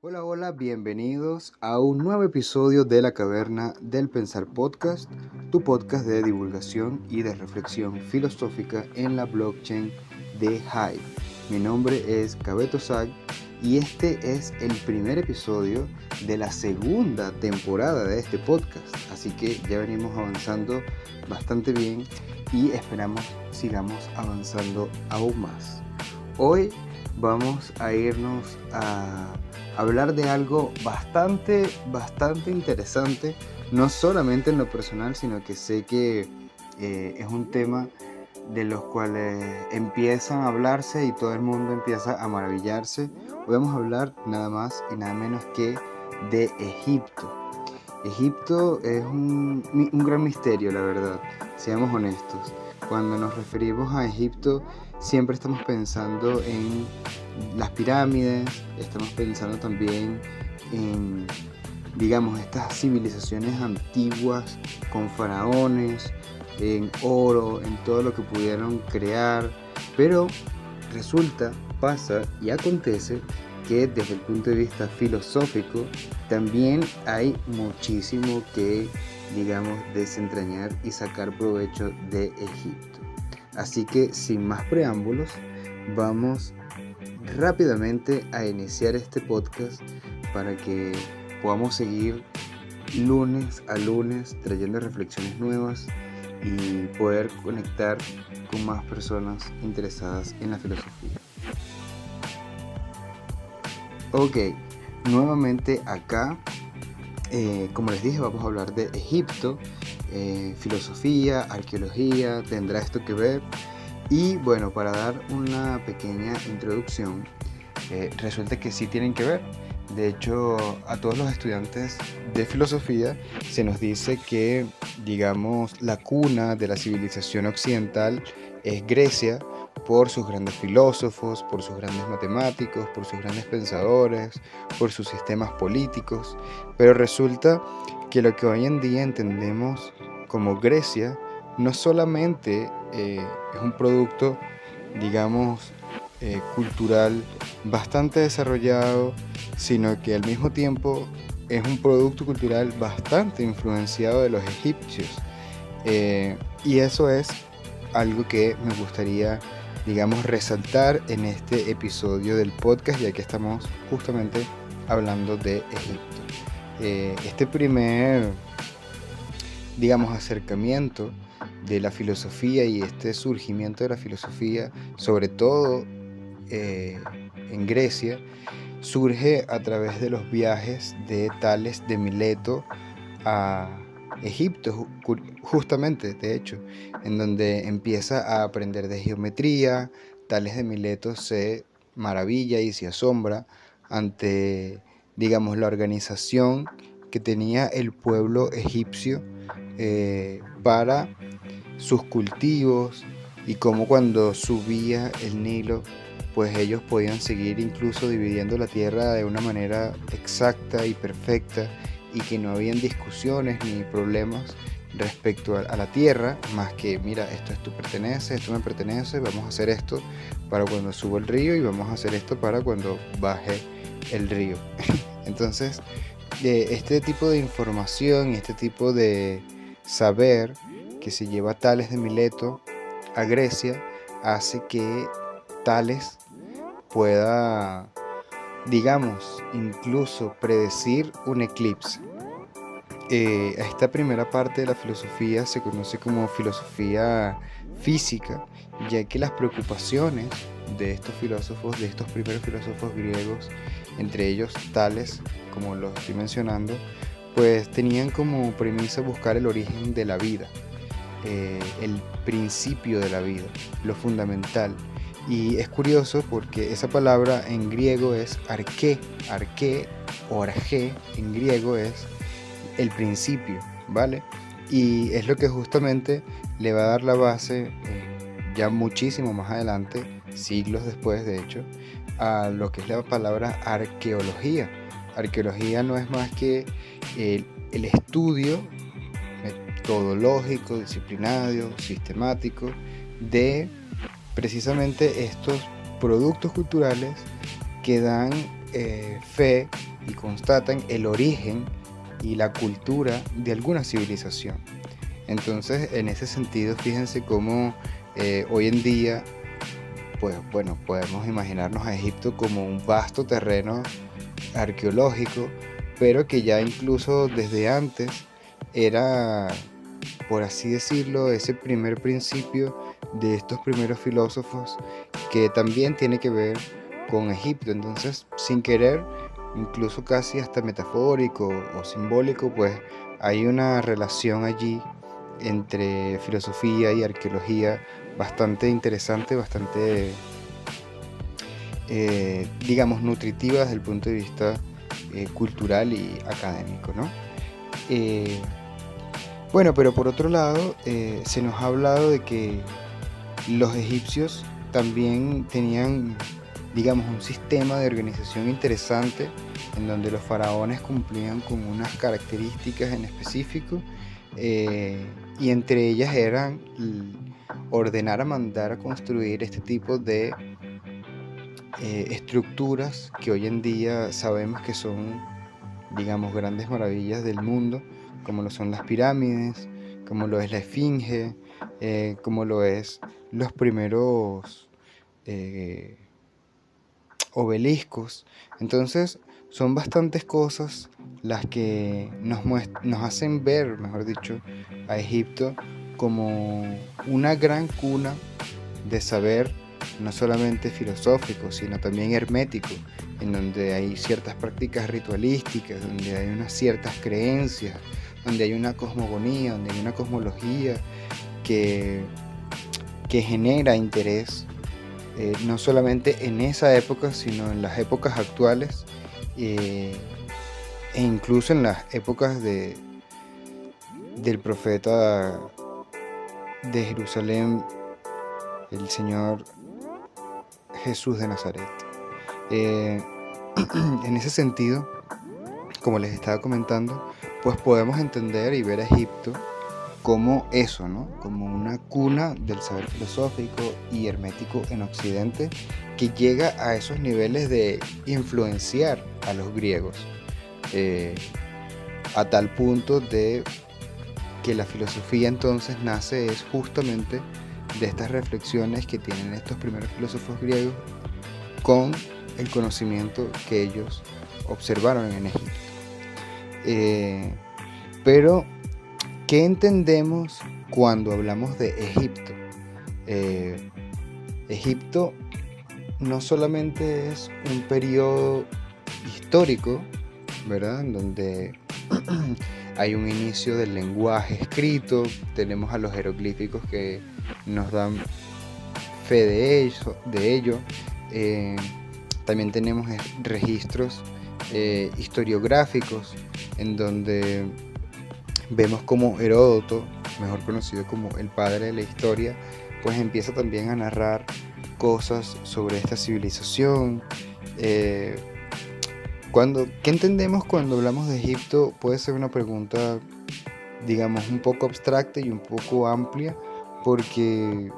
Hola, hola, bienvenidos a un nuevo episodio de La Caverna del Pensar Podcast, tu podcast de divulgación y de reflexión filosófica en la blockchain de Hive. Mi nombre es Cabeto Zag y este es el primer episodio de la segunda temporada de este podcast, así que ya venimos avanzando bastante bien y esperamos sigamos avanzando aún más. Hoy vamos a irnos a hablar de algo bastante interesante, no solamente en lo personal, sino que sé que es un tema de los cuales empiezan a hablarse y todo el mundo empieza a maravillarse. Hoy vamos a hablar nada más y nada menos que de Egipto. Egipto es un gran misterio, la verdad, seamos honestos. Cuando nos referimos a Egipto, siempre estamos pensando en las pirámides, estamos pensando también en, digamos, estas civilizaciones antiguas con faraones, en oro, en todo lo que pudieron crear, pero resulta, pasa y acontece que desde el punto de vista filosófico también hay muchísimo que, digamos, desentrañar y sacar provecho de Egipto. Así que sin más preámbulos, vamos rápidamente a iniciar este podcast para que podamos seguir lunes a lunes trayendo reflexiones nuevas y poder conectar con más personas interesadas en la filosofía. Ok, nuevamente acá, como les dije, vamos a hablar de Egipto, filosofía, arqueología, tendrá esto que ver. Y bueno, para dar una pequeña introducción, resulta que sí tienen que ver. De hecho, a todos los estudiantes de filosofía se nos dice que, digamos, la cuna de la civilización occidental es Grecia, por sus grandes filósofos, por sus grandes matemáticos, por sus grandes pensadores, por sus sistemas políticos. Pero resulta que lo que hoy en día entendemos como Grecia no solamente es un producto, digamos, cultural bastante desarrollado, sino que al mismo tiempo es un producto cultural bastante influenciado de los egipcios. Y eso es algo que me gustaría, digamos, resaltar en este episodio del podcast, ya que estamos justamente hablando de Egipto. Este primer, digamos, acercamiento de la filosofía y este surgimiento de la filosofía, sobre todo en Grecia, surge a través de los viajes de Tales de Mileto a Egipto, justamente, de hecho, en donde empieza a aprender de geometría. Tales de Mileto se maravilla y se asombra ante, digamos, la organización que tenía el pueblo egipcio para sus cultivos, y cómo cuando subía el Nilo, pues ellos podían seguir incluso dividiendo la tierra de una manera exacta y perfecta, y que no habían discusiones ni problemas respecto a la tierra, más que, mira, esto pertenece, esto me pertenece, vamos a hacer esto para cuando suba el río y vamos a hacer esto para cuando baje el río. Entonces, este tipo de información y este tipo de saber que se lleva a Tales de Mileto a Grecia hace que Tales pueda, digamos, incluso predecir un eclipse. Esta primera parte de la filosofía se conoce como filosofía física, ya que las preocupaciones de estos filósofos, de estos primeros filósofos griegos, entre ellos Tales, como los estoy mencionando, pues tenían como premisa buscar el origen de la vida, el principio de la vida, lo fundamental. Y es curioso porque esa palabra en griego es arché o arché en griego es el principio, ¿vale? Y es lo que justamente le va a dar la base, ya muchísimo más adelante, siglos después de hecho, a lo que es la palabra arqueología. Arqueología no es más que el estudio metodológico, disciplinario, sistemático de precisamente estos productos culturales que dan fe y constatan el origen y la cultura de alguna civilización. Entonces, en ese sentido, fíjense cómo hoy en día, pues bueno, podemos imaginarnos a Egipto como un vasto terreno arqueológico, pero que ya incluso desde antes era, por así decirlo, ese primer principio de estos primeros filósofos que también tiene que ver con Egipto. Entonces, sin querer, incluso casi hasta metafórico o simbólico, pues hay una relación allí entre filosofía y arqueología bastante interesante, bastante, digamos, nutritiva desde el punto de vista cultural y académico, ¿no? Bueno, pero por otro lado, se nos ha hablado de que los egipcios también tenían, digamos, un sistema de organización interesante en donde los faraones cumplían con unas características en específico, y entre ellas eran ordenar a mandar a construir este tipo de estructuras que hoy en día sabemos que son, digamos, grandes maravillas del mundo, como lo son las pirámides, como lo es la Esfinge, como lo es los primeros obeliscos. Entonces, son bastantes cosas las que nos hacen ver, mejor dicho, a Egipto como una gran cuna de saber, no solamente filosófico, sino también hermético, en donde hay ciertas prácticas ritualísticas, donde hay unas ciertas creencias, donde hay una cosmogonía, donde hay una cosmología que genera interés, no solamente en esa época, sino en las épocas actuales, e incluso en las épocas del profeta de Jerusalén, el Señor Jesús de Nazaret. En ese sentido, como les estaba comentando, pues podemos entender y ver a Egipto como eso, ¿no? Como una cuna del saber filosófico y hermético en Occidente, que llega a esos niveles de influenciar a los griegos, a tal punto de que la filosofía entonces nace es justamente de estas reflexiones que tienen estos primeros filósofos griegos con el conocimiento que ellos observaron en Egipto. Pero, ¿qué entendemos cuando hablamos de Egipto? Egipto no solamente es un periodo histórico, ¿verdad? En donde hay un inicio del lenguaje escrito, tenemos a los jeroglíficos que nos dan fe de ello. También tenemos registros historiográficos en donde vemos como Heródoto, mejor conocido como el padre de la historia, pues empieza también a narrar cosas sobre esta civilización. ¿Qué entendemos cuando hablamos de Egipto? Puede ser una pregunta, digamos, un poco abstracta y un poco amplia, porque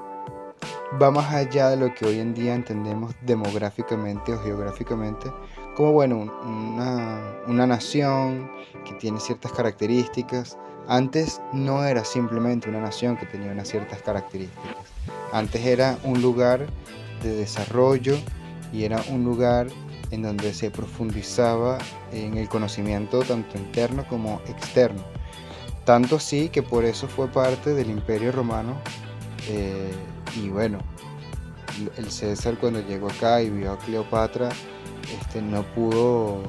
va más allá de lo que hoy en día entendemos demográficamente o geográficamente como, bueno, una nación que tiene ciertas características. Antes no era simplemente una nación que tenía unas ciertas características. Antes era un lugar de desarrollo y era un lugar en donde se profundizaba en el conocimiento tanto interno como externo. Tanto así que por eso fue parte del Imperio Romano. Y bueno, el César cuando llegó acá y vio a Cleopatra, no pudo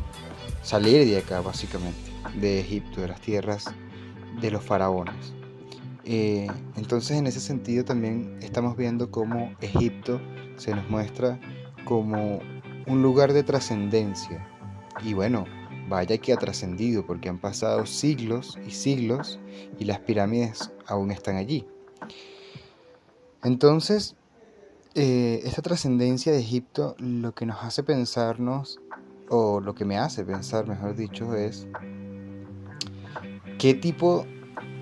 salir de acá, básicamente, de Egipto, de las tierras de los faraones. Entonces, en ese sentido también estamos viendo cómo Egipto se nos muestra como un lugar de trascendencia. Y bueno, vaya que ha trascendido, porque han pasado siglos y siglos y las pirámides aún están allí. Entonces, esta trascendencia de Egipto lo que nos hace pensarnos, o lo que me hace pensar, mejor dicho, es qué tipo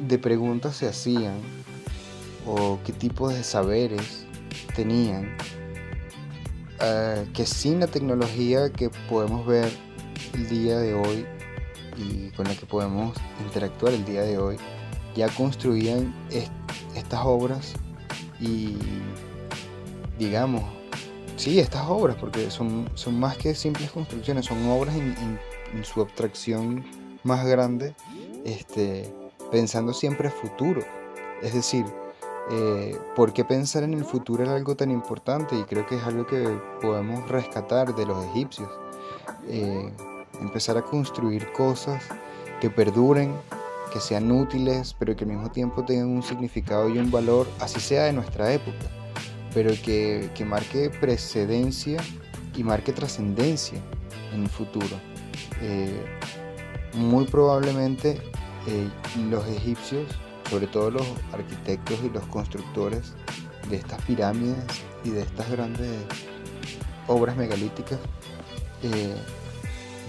de preguntas se hacían o qué tipo de saberes tenían, que sin la tecnología que podemos ver el día de hoy y con la que podemos interactuar el día de hoy, ya construían estas obras y, digamos, sí, estas obras, porque son más que simples construcciones, son obras en su abstracción más grande, pensando siempre a futuro. Es decir, ¿por qué pensar en el futuro era algo tan importante? Y creo que es algo que podemos rescatar de los egipcios. Empezar a construir cosas que perduren, que sean útiles, pero que al mismo tiempo tengan un significado y un valor, así sea de nuestra época, pero que marque precedencia y marque trascendencia en el futuro. Muy probablemente los egipcios, sobre todo los arquitectos y los constructores de estas pirámides y de estas grandes obras megalíticas,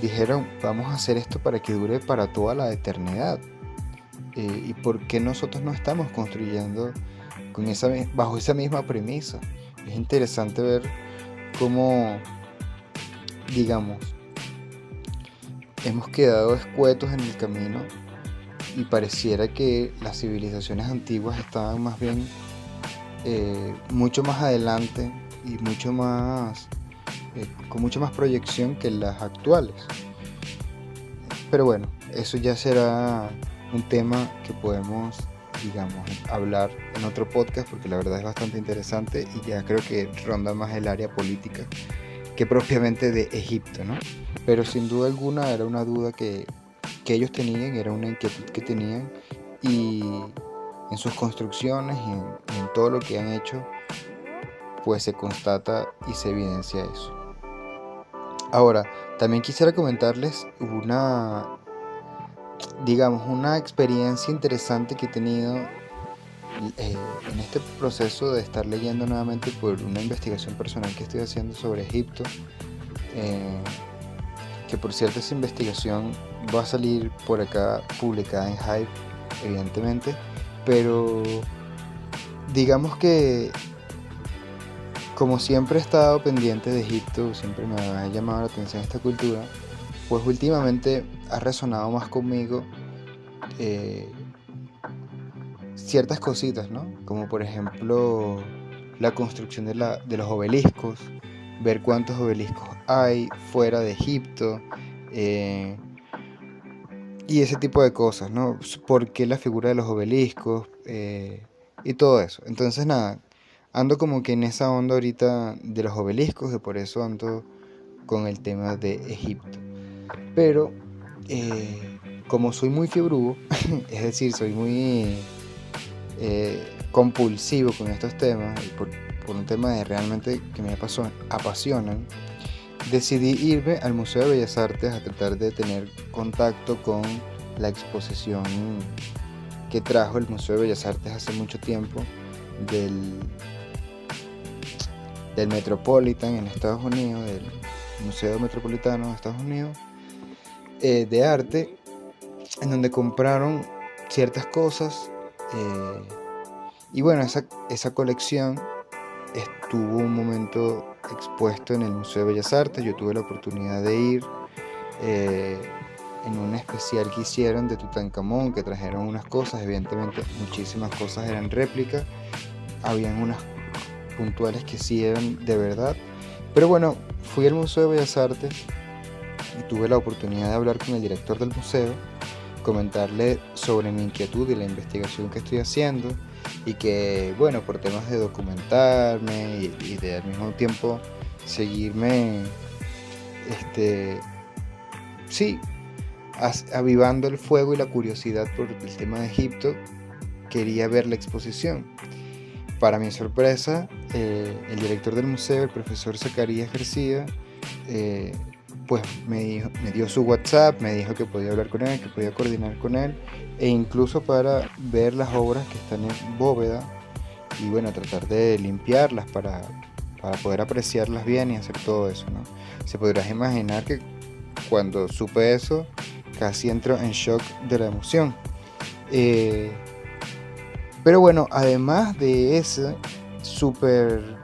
dijeron, vamos a hacer esto para que dure para toda la eternidad. ¿Y por qué nosotros no estamos construyendo bajo esa misma premisa? Es interesante ver cómo, digamos, hemos quedado escuetos en el camino y pareciera que las civilizaciones antiguas estaban más bien mucho más adelante y mucho más con mucha más proyección que las actuales. Pero bueno, eso ya será un tema que podemos, digamos, hablar en otro podcast, porque la verdad es bastante interesante y ya creo que ronda más el área política que propiamente de Egipto, ¿no? Pero sin duda alguna era una duda que ellos tenían, era una inquietud que tenían, y en sus construcciones y en todo lo que han hecho, pues se constata y se evidencia eso. Ahora, también quisiera comentarles una experiencia interesante que he tenido en este proceso de estar leyendo nuevamente por una investigación personal que estoy haciendo sobre Egipto, que por cierto esa investigación va a salir por acá publicada en Hive, evidentemente, pero digamos que como siempre he estado pendiente de Egipto, siempre me ha llamado la atención esta cultura, pues últimamente ha resonado más conmigo ciertas cositas, ¿no? Como por ejemplo la construcción de los obeliscos, ver cuántos obeliscos hay fuera de Egipto, y ese tipo de cosas, ¿no? ¿Por qué la figura de los obeliscos? Y todo eso. Entonces nada, ando como que en esa onda ahorita de los obeliscos, y por eso ando con el tema de Egipto. Pero como soy muy fiebrudo, es decir, soy muy compulsivo con estos temas, y por un tema de realmente que me apasionan, decidí irme al Museo de Bellas Artes a tratar de tener contacto con la exposición que trajo el Museo de Bellas Artes hace mucho tiempo del Metropolitan en Estados Unidos, del Museo Metropolitano de Estados Unidos, de arte, en donde compraron ciertas cosas, y bueno, esa colección estuvo un momento expuesto en el Museo de Bellas Artes. Yo tuve la oportunidad de ir en un especial que hicieron de Tutankamón, que trajeron unas cosas, evidentemente muchísimas cosas eran réplicas, habían unas puntuales que sí eran de verdad, pero bueno, fui al Museo de Bellas Artes y tuve la oportunidad de hablar con el director del museo, comentarle sobre mi inquietud y la investigación que estoy haciendo, y que bueno, por temas de documentarme y de al mismo tiempo seguirme avivando el fuego y la curiosidad por el tema de Egipto, quería ver la exposición. Para mi sorpresa, el director del museo, el profesor Zacarías García, pues me dio su WhatsApp, me dijo que podía hablar con él, que podía coordinar con él, e incluso para ver las obras que están en bóveda y bueno, tratar de limpiarlas para poder apreciarlas bien y hacer todo eso, ¿no? Se podrás imaginar que cuando supe eso casi entro en shock de la emoción. Pero bueno, además de ese súper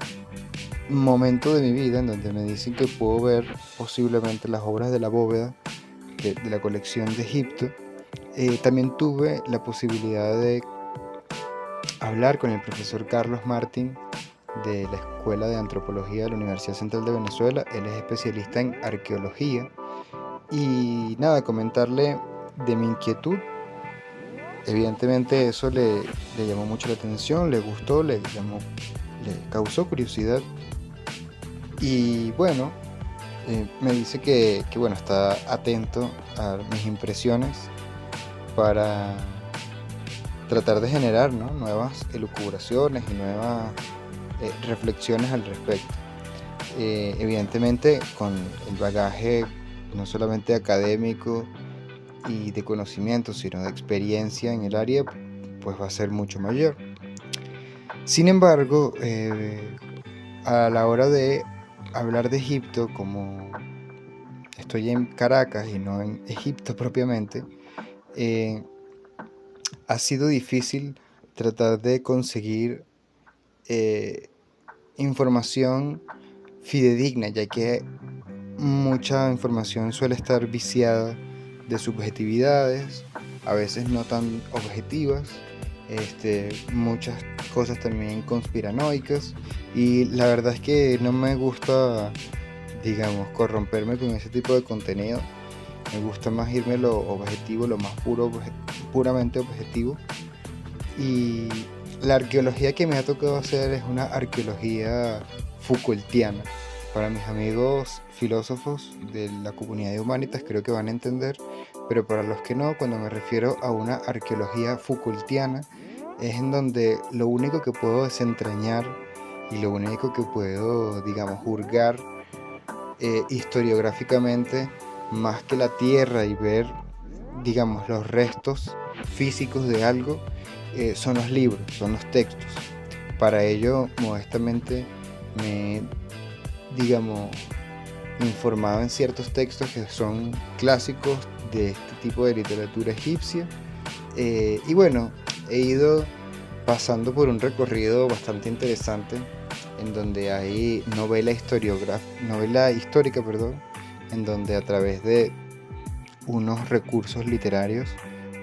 momento de mi vida en donde me dicen que puedo ver posiblemente las obras de la bóveda de la colección de Egipto, también tuve la posibilidad de hablar con el profesor Carlos Martín de la Escuela de Antropología de la Universidad Central de Venezuela. Él es especialista en arqueología y nada, comentarle de mi inquietud. Evidentemente eso le llamó mucho la atención, le gustó, le causó curiosidad y bueno, me dice que bueno, está atento a mis impresiones para tratar de generar, ¿no?, nuevas elucubraciones y nuevas reflexiones al respecto. Evidentemente con el bagaje no solamente académico y de conocimiento, sino de experiencia en el área, pues va a ser mucho mayor. Sin embargo, a la hora de hablar de Egipto, como estoy en Caracas y no en Egipto propiamente, ha sido difícil tratar de conseguir información fidedigna, ya que mucha información suele estar viciada de subjetividades, a veces no tan objetivas, muchas cosas también conspiranoicas, y la verdad es que no me gusta, digamos, corromperme con ese tipo de contenido. Me gusta más irme lo objetivo, lo más puramente objetivo. Y la arqueología que me ha tocado hacer es una arqueología Foucaultiana. Para mis amigos filósofos de la comunidad de Humanitas creo que van a entender, pero para los que no, cuando me refiero a una arqueología Foucaultiana, es en donde lo único que puedo desentrañar y lo único que puedo, digamos, juzgar historiográficamente, más que la tierra y ver, digamos, los restos físicos de algo, son los libros, son los textos. Para ello, modestamente, me he, digamos, informado en ciertos textos que son clásicos de este tipo de literatura egipcia, y bueno, he ido pasando por un recorrido bastante interesante en donde hay novela histórica, en donde a través de unos recursos literarios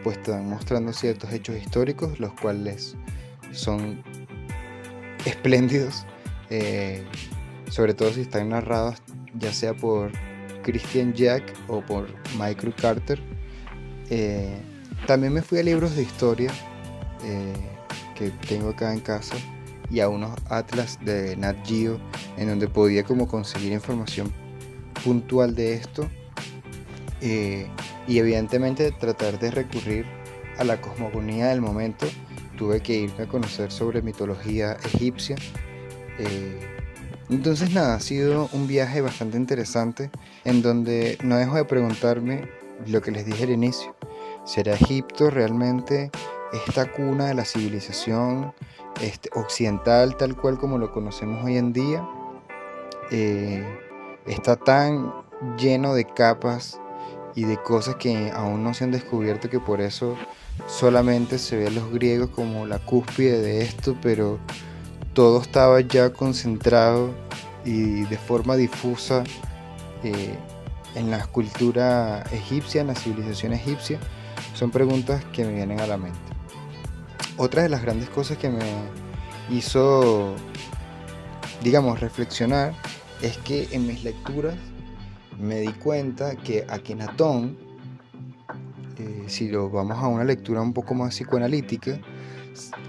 pues te van mostrando ciertos hechos históricos, los cuales son espléndidos, sobre todo si están narrados ya sea por Christian Jack o por Michael Carter. También me fui a libros de historia que tengo acá en casa y a unos atlas de Nat Geo, en donde podía como conseguir información puntual de esto, y evidentemente tratar de recurrir a la cosmogonía del momento. Tuve que irme a conocer sobre mitología egipcia. Entonces nada, ha sido un viaje bastante interesante en donde no dejo de preguntarme lo que les dije al inicio: ¿será Egipto realmente esta cuna de la civilización occidental tal cual como lo conocemos hoy en día? Está tan lleno de capas y de cosas que aún no se han descubierto, que por eso solamente se ve a los griegos como la cúspide de esto, pero todo estaba ya concentrado y de forma difusa en la cultura egipcia, en la civilización egipcia. Son preguntas que me vienen a la mente. Otra de las grandes cosas que me hizo, digamos, reflexionar es que en mis lecturas me di cuenta que Akenatón, si lo vamos a una lectura un poco más psicoanalítica,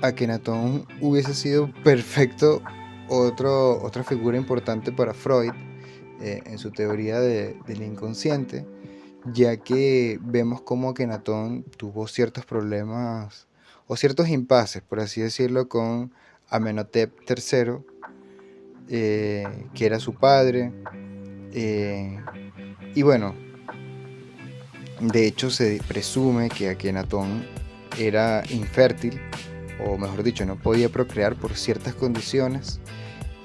Akenatón hubiese sido perfecto otra figura importante para Freud en su teoría del inconsciente, ya que vemos cómo Akenatón tuvo ciertos problemas o ciertos impases, por así decirlo, con Amenhotep III, que era su padre, y bueno, de hecho se presume que Akenatón era infértil, o mejor dicho, no podía procrear por ciertas condiciones.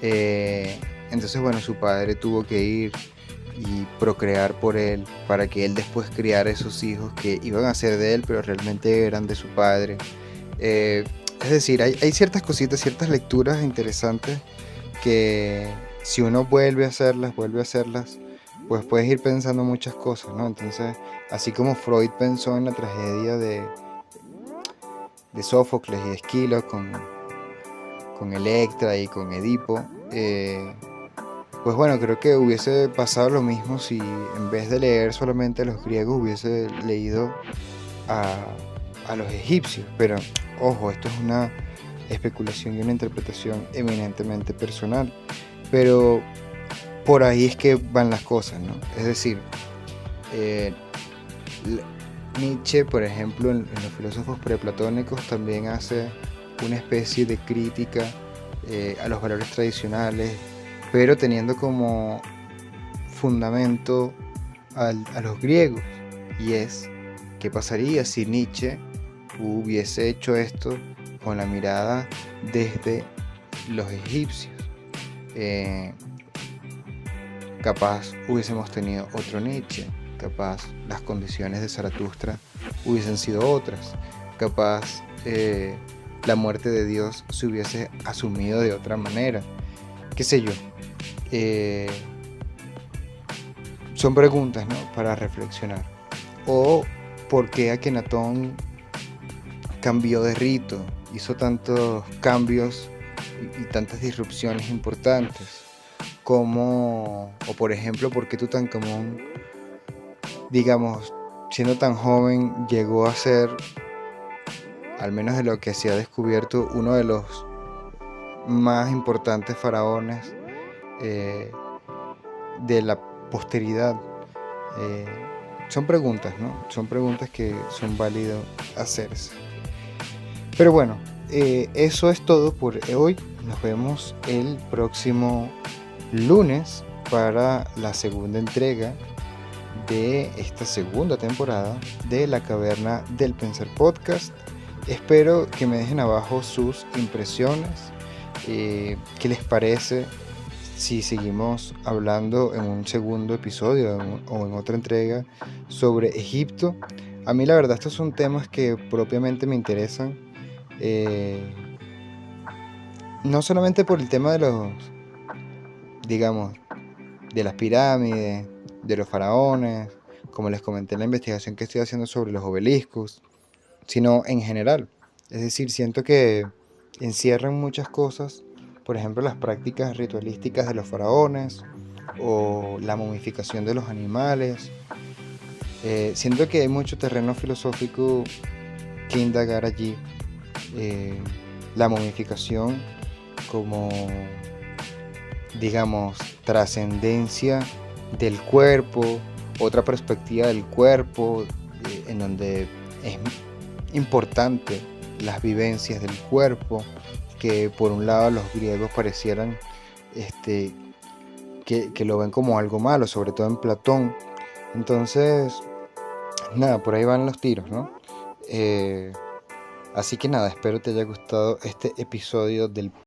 Entonces bueno, su padre tuvo que ir y procrear por él para que él después criara esos hijos que iban a ser de él, pero realmente eran de su padre. Es decir, hay ciertas cositas, ciertas lecturas interesantes que si uno vuelve a hacerlas, pues puedes ir pensando muchas cosas, ¿no? Entonces, así como Freud pensó en la tragedia de Sófocles y de Esquilo con Electra y con Edipo, pues bueno, creo que hubiese pasado lo mismo si en vez de leer solamente a los griegos hubiese leído a los egipcios. Pero ojo, esto es una especulación y una interpretación eminentemente personal. Pero por ahí es que van las cosas, ¿no? Es decir, eh, Nietzsche, por ejemplo, en los filósofos preplatónicos también hace una especie de crítica a los valores tradicionales, pero teniendo como fundamento a los griegos. Y es, ¿qué pasaría si Nietzsche hubiese hecho esto con la mirada desde los egipcios? Capaz hubiésemos tenido otro Nietzsche, capaz las condiciones de Zaratustra hubiesen sido otras, capaz la muerte de Dios se hubiese asumido de otra manera, qué sé yo. Son preguntas, ¿no?, para reflexionar. O por qué Akenatón cambió de rito, hizo tantos cambios y tantas disrupciones importantes. Como, o por ejemplo, por qué Tutankamón, digamos, siendo tan joven, llegó a ser, al menos de lo que se ha descubierto, uno de los más importantes faraones de la posteridad. Son preguntas, ¿no? Son preguntas que son válidas hacerse. Pero bueno, eso es todo por hoy. Nos vemos el próximo lunes para la segunda entrega de esta segunda temporada de La Caverna del Pensar Podcast. Espero que me dejen abajo sus impresiones, qué les parece si seguimos hablando en un segundo episodio o en otra entrega sobre Egipto. A mí la verdad estos son temas que propiamente me interesan, no solamente por el tema de los, digamos, de las pirámides, de los faraones, como les comenté en la investigación que estoy haciendo sobre los obeliscos, sino en general. Es decir, siento que encierran muchas cosas, por ejemplo, las prácticas ritualísticas de los faraones o la momificación de los animales. Siento que hay mucho terreno filosófico que indagar allí. La momificación como, digamos, trascendencia del cuerpo, otra perspectiva del cuerpo, en donde es importante las vivencias del cuerpo, que por un lado los griegos parecieran que lo ven como algo malo, sobre todo en Platón. Entonces, nada, por ahí van los tiros, ¿no? Así que nada, espero te haya gustado este episodio del